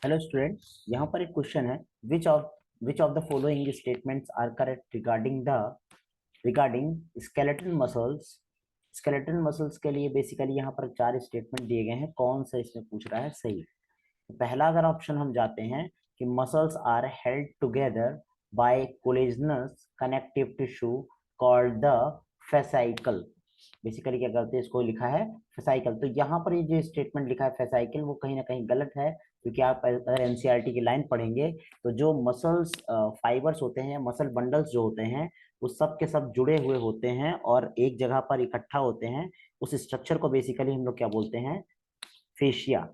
Hello student, यहाँ पर एक क्वेश्चन है। Which of the following statements are correct regarding skeletal muscles. Skeletal muscles के लिए बेसिकली यहाँ पर चार स्टेटमेंट दिए गए हैं। कौन सा इसमें पूछ रहा है सही। तो पहला अगर ऑप्शन हम जाते हैं कि muscles are held together by collagenous connective tissue called the fascicle. Basically क्या करते हैं, इसको लिखा है फेसाइकल। तो यहाँ पर ये जो स्टेटमेंट लिखा है फेसाइकल, वो कहीं ना कहीं गलत है, क्योंकि आप अगर एनसीईआरटी की लाइन पढ़ेंगे तो जो मसल्स फाइबर्स होते हैं, मसल बंडल्स जो होते हैं, वो सब के सब जुड़े हुए होते हैं और एक जगह पर इकट्ठा होते हैं। उस स्ट्रक्चर को बेसिकली हम लोग क्या बोलते हैं, फेशिया।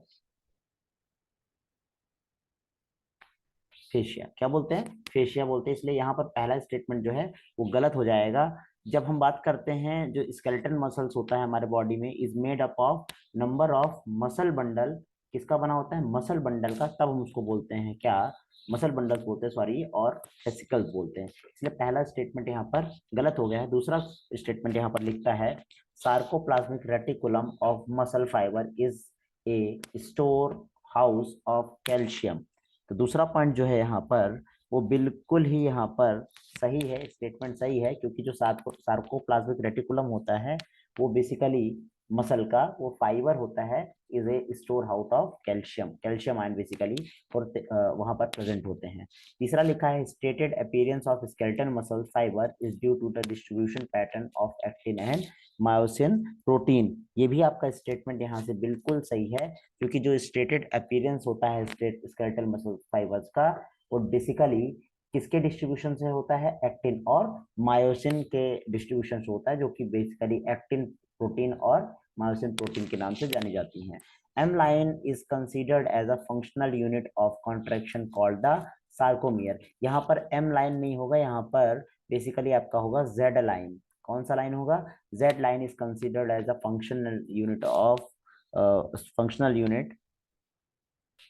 फेशिया क्या बोलते हैं, फेशिया बोलते हैं। इसलिए यहाँ पर पहला स्टेटमेंट जो है वो गलत हो जाएगा। जब हम बात करते हैं जो स्केलेटन मसल्स होता है हमारे बॉडी में, is made up of number of muscle bundle. किसका बना होता है, मसल बंडल का। तब हम उसको बोलते हैं क्या, मसल बंडल्स बोलते हैं, सॉरी, और वेसिकल्स बोलते हैं। इसलिए पहला स्टेटमेंट यहाँ पर गलत हो गया है। दूसरा स्टेटमेंट यहाँ पर लिखता है sarcoplasmic reticulum of muscle fibre is a store house of calcium. तो दूसरा पॉइंट जो है यहाँ पर, वो बिल्कुल ही यहाँ पर सही है, स्टेटमेंट सही है। क्योंकि जो सार्कोप्लाज्मिक रेटिकुलम होता है वो बेसिकली मसल का वो फाइबर होता है, is a store house of calcium. Calcium ion basically और वहां पर प्रेजेंट होते हैं। तीसरा लिखा है stated appearance of skeleton muscle fibre is due to the distribution pattern of actin and myosin protein. ये भी आपका स्टेटमेंट यहाँ से बिल्कुल सही है, क्योंकि जो स्टेटेड अपीयरेंस होता है स्केलेटल मसल फाइबर्स का, वो बेसिकली किसके डिस्ट्रीब्यूशन से होता है, एक्टिन और मायोसिन के डिस्ट्रीब्यूशन से होता है, जो कि बेसिकली एक्टिन प्रोटीन और मायोसिन प्रोटीन के नाम से जानी जाती हैं। M line is considered as a functional unit of contraction called the sarcomere. यहाँ पर एम लाइन नहीं होगा, यहाँ पर बेसिकली आपका होगा जेड लाइन। कौन सा लाइन होगा, Z line is considered as a functional unit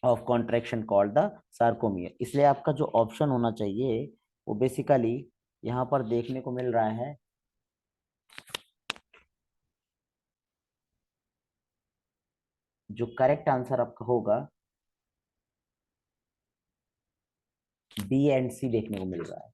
of contraction called the sarcomere. इसलिए आपका जो ऑप्शन होना चाहिए वो बेसिकली यहाँ पर देखने को मिल रहा है, जो करेक्ट आंसर आपका होगा बी एंड सी देखने को मिल रहा है।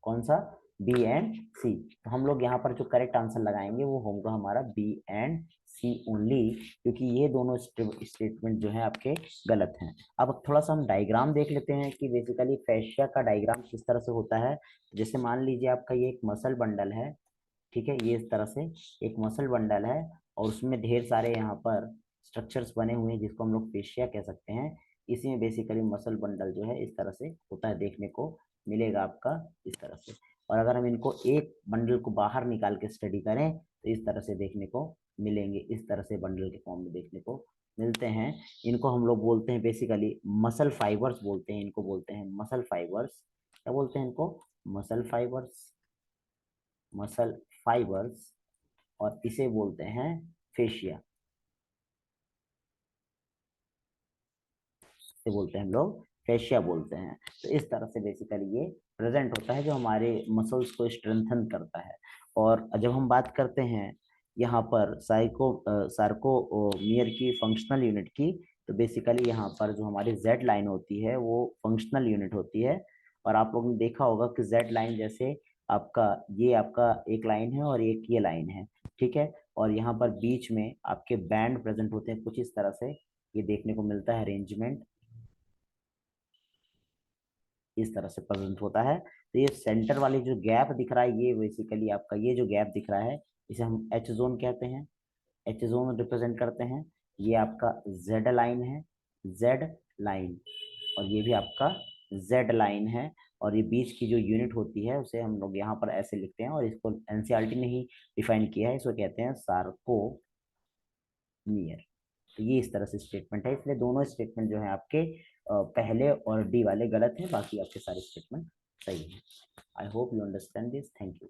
कौन सा, बी एंड सी। तो हम लोग यहाँ पर जो करेक्ट आंसर लगाएंगे वो होगा हमारा बी एंड सी ओनली, क्योंकि ये दोनों स्टेटमेंट जो है आपके गलत हैं। अब थोड़ा सा हम डायग्राम देख लेते हैं कि बेसिकली फैशिया का डायग्राम किस तरह से होता है। जैसे मान लीजिए आपका ये एक मसल बंडल है, ठीक है, ये इस तरह से एक मसल बंडल है और उसमें ढेर सारे यहाँ पर स्ट्रक्चर्स बने हुए हैं, जिसको हम लोग फेशिया कह सकते हैं। इसी में बेसिकली मसल बंडल जो है इस तरह से होता है, देखने को मिलेगा आपका इस तरह से। और अगर हम इनको एक बंडल को बाहर निकाल के स्टडी करें तो इस तरह से देखने को मिलेंगे, इस तरह से बंडल के फॉर्म में देखने को मिलते हैं। इनको हम लोग बोलते हैं बेसिकली मसल फाइबर्स बोलते हैं, इनको बोलते हैं मसल फाइबर्स। क्या बोलते हैं इनको, मसल फाइबर्स, मसल फाइबर्स। और इसे बोलते हैं फेशिया, इसे बोलते हैं हम लोग फेशिया बोलते हैं। तो इस तरह से बेसिकली ये प्रेजेंट होता है, जो हमारे मसल्स को स्ट्रेंथन करता है। और जब हम बात करते हैं यहाँ पर सार्कोमियर की फंक्शनल यूनिट की, तो बेसिकली यहाँ पर जो हमारी जेड लाइन होती है वो फंक्शनल यूनिट होती है। और आप लोगों ने देखा होगा कि जेड लाइन जैसे आपका ये आपका एक लाइन है और एक ये लाइन है, ठीक है। और यहाँ पर बीच में आपके बैंड प्रेजेंट होते हैं कुछ इस तरह से, ये देखने को मिलता है अरेंजमेंट, इस तरह से प्रेजेंट होता है। तो ये सेंटर वाली जो गैप दिख रहा है, ये बेसिकली आपका ये जो गैप दिख रहा है, इसे हम एच जोन कहते हैं, एच जोन रिप्रेजेंट करते हैं। ये आपका जेड लाइन है, जेड लाइन, और ये भी आपका जेड लाइन है। और ये बीच की जो यूनिट होती है उसे हम लोग यहाँ पर ऐसे लिखते हैं, और इसको एनसीईआरटी ने ही डिफाइन किया है, इसको कहते हैं सार्कोमियर। तो ये इस तरह से स्टेटमेंट है। इसलिए दोनों स्टेटमेंट जो है आपके पहले और डी वाले गलत हैं, बाकी आपके सारे स्टेटमेंट सही हैं। I hope you understand this, thank you.